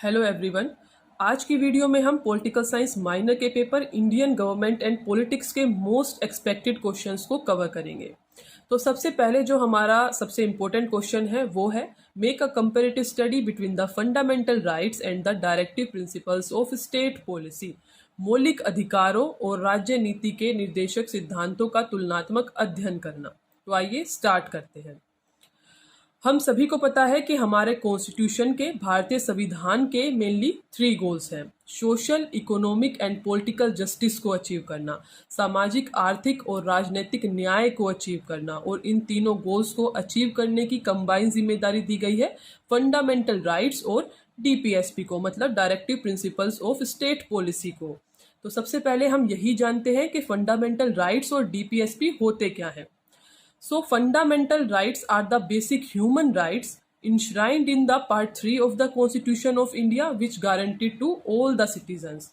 Hello everyone. आज की video में हम पॉलिटिकल साइंस माइनर के paper Indian government and politics के मोस्ट एक्सपेक्टेड क्वेश्चंस को कवर करेंगे। तो सबसे पहले जो हमारा सबसे इम्पोर्टेंट क्वेश्चन है वो है make a comparative study between the fundamental rights and the directive principles of state policy. मौलिक अधिकारों और राज्य नीति के निर्देशक सिद्धांतों का तुलनात्मक अध्ययन करना। तो आइए स्टार्ट करते हैं। हम सभी को पता है कि हमारे कॉन्स्टिट्यूशन के भारतीय संविधान के मेनली 3 गोल्स हैं। Social, economic and political justice को अचीव करना, सामाजिक, आर्थिक और राजनीतिक न्याय को अचीव करना, और इन तीनों गोल्स को अचीव करने की कंबाइन जिम्मेदारी दी गई है फंडामेंटल राइट्स और डीपीएसपी को, मतलब directive principles of state policy को। तो सबसे पहले हम यही जानते हैं कि फंडामेंटल राइट्स और डीपीएसपी होते क्या है। So fundamental rights are the basic human rights enshrined in the Part 3 of the Constitution of India which guaranteed to all the citizens।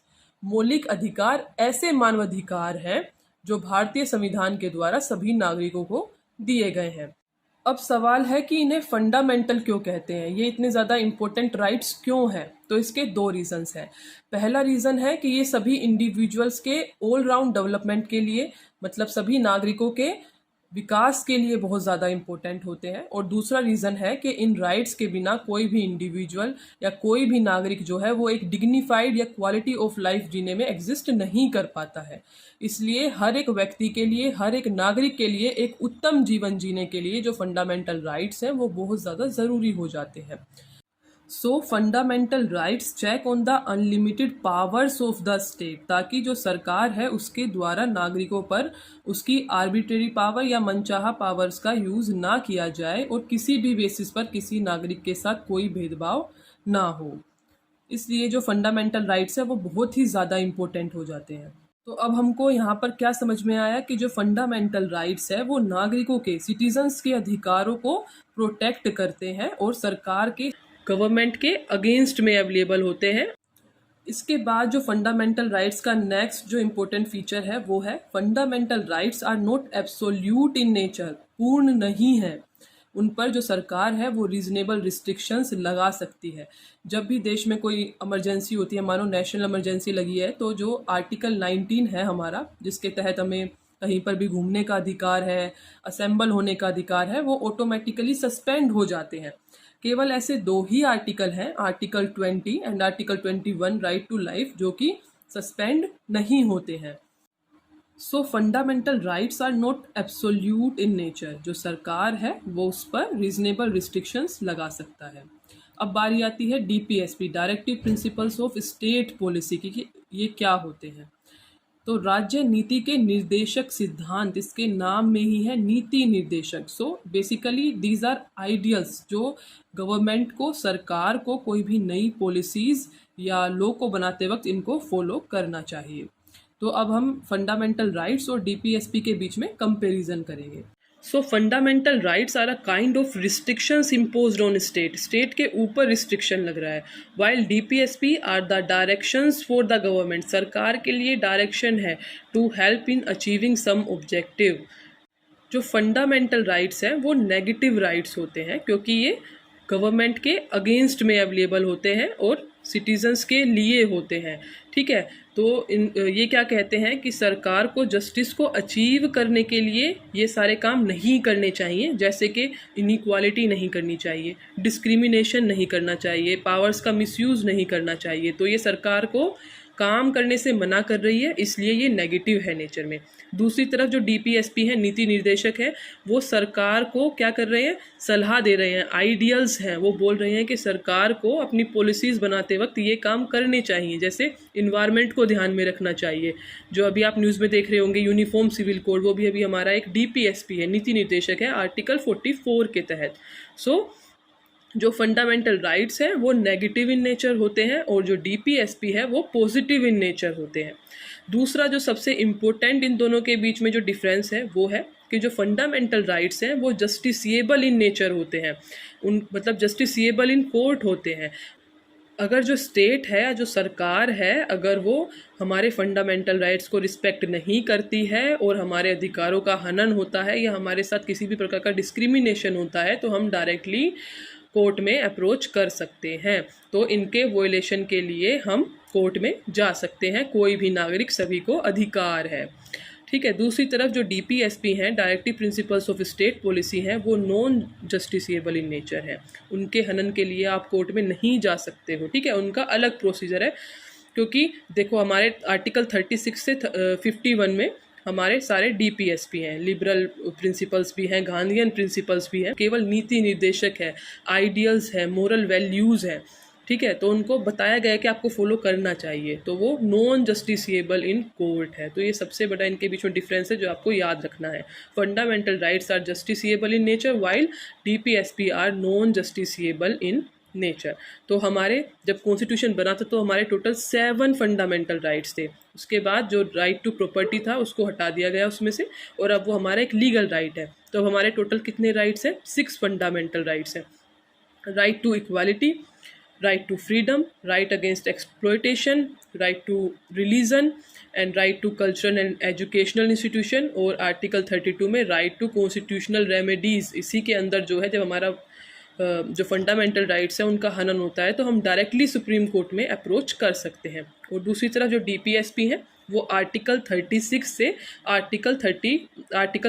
मौलिक अधिकार ऐसे मानवाधिकार हैं जो भारतीय संविधान के द्वारा सभी नागरिकों को दिए गए हैं। अब सवाल है कि इन्हें फंडामेंटल क्यों कहते हैं, ये इतने ज़्यादा इम्पोर्टेंट राइट्स क्यों हैं। तो इसके 2 रीजंस हैं। पहला रीज़न है कि ये सभी इंडिविजुअल्स के ऑल राउंड डेवलपमेंट के लिए, मतलब सभी नागरिकों के विकास के लिए बहुत ज़्यादा इम्पोर्टेंट होते हैं। और दूसरा रीज़न है कि इन राइट्स के बिना कोई भी इंडिविजुअल या कोई भी नागरिक जो है वो एक डिग्निफाइड या क्वालिटी ऑफ लाइफ जीने में एग्जिस्ट नहीं कर पाता है। इसलिए हर एक व्यक्ति के लिए, हर एक नागरिक के लिए एक उत्तम जीवन जीने के लिए जो फंडामेंटल राइट्स हैं वो बहुत ज़्यादा ज़रूरी हो जाते हैं। So fundamental rights check on the unlimited powers of the state, ताकि जो सरकार है उसके द्वारा नागरिकों पर उसकी आर्बिट्रेरी पावर या मनचाहा पावर्स का यूज़ ना किया जाए और किसी भी बेसिस पर किसी नागरिक के साथ कोई भेदभाव ना हो। इसलिए जो फंडामेंटल राइट्स है वो बहुत ही ज़्यादा इम्पोर्टेंट हो जाते हैं। तो अब हमको यहाँ पर क्या समझ में आया कि जो फंडामेंटल राइट्स है वो नागरिकों के, सिटीजन्स के अधिकारों को प्रोटेक्ट करते हैं और सरकार के, गवर्नमेंट के अगेंस्ट में अवेलेबल होते हैं। इसके बाद जो फंडामेंटल राइट्स का नेक्स्ट जो इम्पोर्टेंट फीचर है वो है fundamental rights are not absolute in nature, पूर्ण नहीं है। उन पर जो सरकार है वो रीजनेबल रिस्ट्रिक्शंस लगा सकती है। जब भी देश में कोई इमरजेंसी होती है, मानो नेशनल इमरजेंसी लगी है, तो जो आर्टिकल 19 है हमारा, जिसके तहत हमें कहीं पर भी घूमने का अधिकार है, असेंबल होने का अधिकार है, वो ऑटोमेटिकली सस्पेंड हो जाते हैं। केवल ऐसे 2 ही आर्टिकल हैं, article 20 and article 21 right to life, जो कि सस्पेंड नहीं होते हैं। So fundamental rights are not absolute in nature. जो सरकार है वो उस पर रीजनेबल रिस्ट्रिक्शंस लगा सकता है। अब बारी आती है DPSP, directive principles of state policy की, कि ये क्या होते हैं। तो राज्य नीति के निर्देशक सिद्धांत, इसके नाम में ही है नीति निर्देशक। So basically these are ideals जो गवर्नमेंट को, सरकार को कोई भी नई पॉलिसीज या लॉ को बनाते वक्त इनको फॉलो करना चाहिए। तो अब हम फंडामेंटल राइट्स और डीपीएसपी के बीच में कंपैरिजन करेंगे। So fundamental rights are a kind of restrictions imposed on state, state के ऊपर रिस्ट्रिक्शन लग रहा है। While DPSP are the directions for the government, सरकार के लिए डायरेक्शन है to help in achieving some objective. जो फंडामेंटल राइट्स हैं वो नेगेटिव राइट्स होते हैं, क्योंकि ये गवर्नमेंट के अगेंस्ट में अवेलेबल होते हैं और सिटीजन्स के लिए होते हैं। ठीक है, तो ये क्या कहते हैं कि सरकार को जस्टिस को अचीव करने के लिए ये सारे काम नहीं करने चाहिए, जैसे कि इनइक्वालिटी नहीं करनी चाहिए, डिस्क्रिमिनेशन नहीं करना चाहिए, पावर्स का मिसयूज़ नहीं करना चाहिए। तो ये सरकार को काम करने से मना कर रही है, इसलिए ये नेगेटिव है नेचर में। दूसरी तरफ जो डीपीएसपी है, नीति निर्देशक है, वो सरकार को क्या कर रहे हैं, सलाह दे रहे हैं, आइडियल्स हैं। वो बोल रहे हैं कि सरकार को अपनी पॉलिसीज़ बनाते वक्त ये काम करने चाहिए, जैसे इन्वायरमेंट को ध्यान में रखना चाहिए। जो अभी आप न्यूज़ में देख रहे होंगे यूनिफॉर्म सिविल कोड, वो भी अभी हमारा एक डीपीएसपी है, नीति निर्देशक है, आर्टिकल 44 के तहत। सो जो फंडामेंटल राइट्स हैं वो नेगेटिव इन नेचर होते हैं और जो डीपीएसपी है वो पॉजिटिव इन नेचर होते हैं। दूसरा जो सबसे इम्पोर्टेंट इन दोनों के बीच में जो डिफरेंस है वो है कि जो फंडामेंटल राइट्स हैं वो जस्टिसिएबल इन नेचर होते हैं, मतलब जस्टिसिएबल इन कोर्ट होते हैं। अगर जो स्टेट है, जो सरकार है, अगर वो हमारे फंडामेंटल राइट्स को रिस्पेक्ट नहीं करती है और हमारे अधिकारों का हनन होता है या हमारे साथ किसी भी प्रकार का डिस्क्रिमिनेशन होता है, तो हम डायरेक्टली कोर्ट में अप्रोच कर सकते हैं। तो इनके वोलेशन के लिए हम कोर्ट में जा सकते हैं, कोई भी नागरिक, सभी को अधिकार है। ठीक है। दूसरी तरफ जो DPSP हैं, directive principles of state policy हैं, वो नॉन जस्टिसिएबल इन नेचर है। उनके हनन के लिए आप कोर्ट में नहीं जा सकते हो। ठीक है, उनका अलग प्रोसीजर है, क्योंकि देखो हमारे आर्टिकल 36 से 51 में हमारे सारे DPSP हैं, लिबरल प्रिंसिपल्स भी हैं, गांधीयन प्रिंसिपल्स भी हैं, केवल नीति निर्देशक है, आइडियल्स है, मोरल वैल्यूज़ हैं। ठीक है, तो उनको बताया गया है कि आपको फॉलो करना चाहिए, तो वो नॉन जस्टिसिएबल इन कोर्ट है। तो ये सबसे बड़ा इनके बीच में डिफरेंस है जो आपको याद रखना है। Fundamental rights are justiciable in nature while DPSP are non justiciable in nature. तो हमारे जब कॉन्स्टिट्यूशन बना था तो हमारे टोटल 7 फंडामेंटल राइट्स थे। उसके बाद जो राइट टू प्रॉपर्टी था उसको हटा दिया गया उसमें से, और अब वो हमारा एक लीगल राइट है। तो हमारे टोटल कितने राइट्स हैं? 6 फंडामेंटल राइट्स हैं। Right to equality, right to freedom, right against exploitation, right to religion and right to cultural and educational institution, और आर्टिकल 32 में right to constitutional remedies। इसी के अंदर जो है, जब हमारा जो फंडामेंटल राइट्स है उनका हनन होता है तो हम डायरेक्टली सुप्रीम कोर्ट में अप्रोच कर सकते हैं। और दूसरी तरफ जो DPSP है वो आर्टिकल 36 से आर्टिकल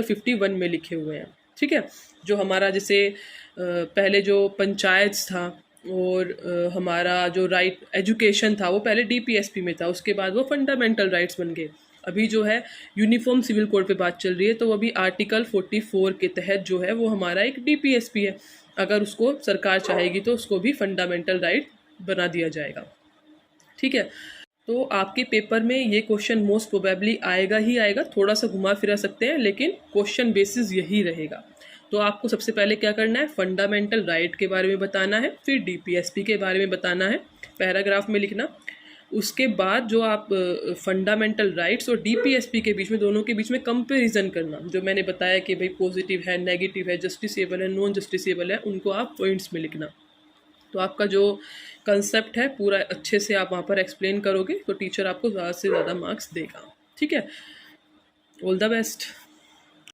51 में लिखे हुए हैं। ठीक है, जो हमारा जैसे पहले जो पंचायत था और हमारा जो राइट एजुकेशन था वो पहले DPSP में था, उसके बाद वो फंडामेंटल राइट्स बन गए। अभी जो है यूनिफॉर्म सिविल कोड पे बात चल रही है, तो अभी आर्टिकल 44 के तहत जो है वो हमारा एक DPSP है। अगर उसको सरकार चाहेगी तो उसको भी फंडामेंटल राइट बना दिया जाएगा। ठीक है, तो आपके पेपर में ये क्वेश्चन मोस्ट प्रोबेबली आएगा ही आएगा, थोड़ा सा घुमा फिरा सकते हैं लेकिन क्वेश्चन बेसिस यही रहेगा। तो आपको सबसे पहले क्या करना है, फंडामेंटल राइट के बारे में बताना है, फिर DPSP के बारे में बताना है, पैराग्राफ में लिखना। उसके बाद जो आप फंडामेंटल राइट्स और DPSP के बीच में, दोनों के बीच में कंपैरिजन करना, जो मैंने बताया कि भाई पॉजिटिव है, नेगेटिव है, जस्टिसिएबल है, नॉन जस्टिसिएबल है, उनको आप पॉइंट्स में लिखना। तो आपका जो कंसेप्ट है पूरा अच्छे से आप वहाँ पर एक्सप्लेन करोगे तो टीचर आपको ज़्यादा से ज़्यादा मार्क्स देगा। ठीक है, ऑल द बेस्ट।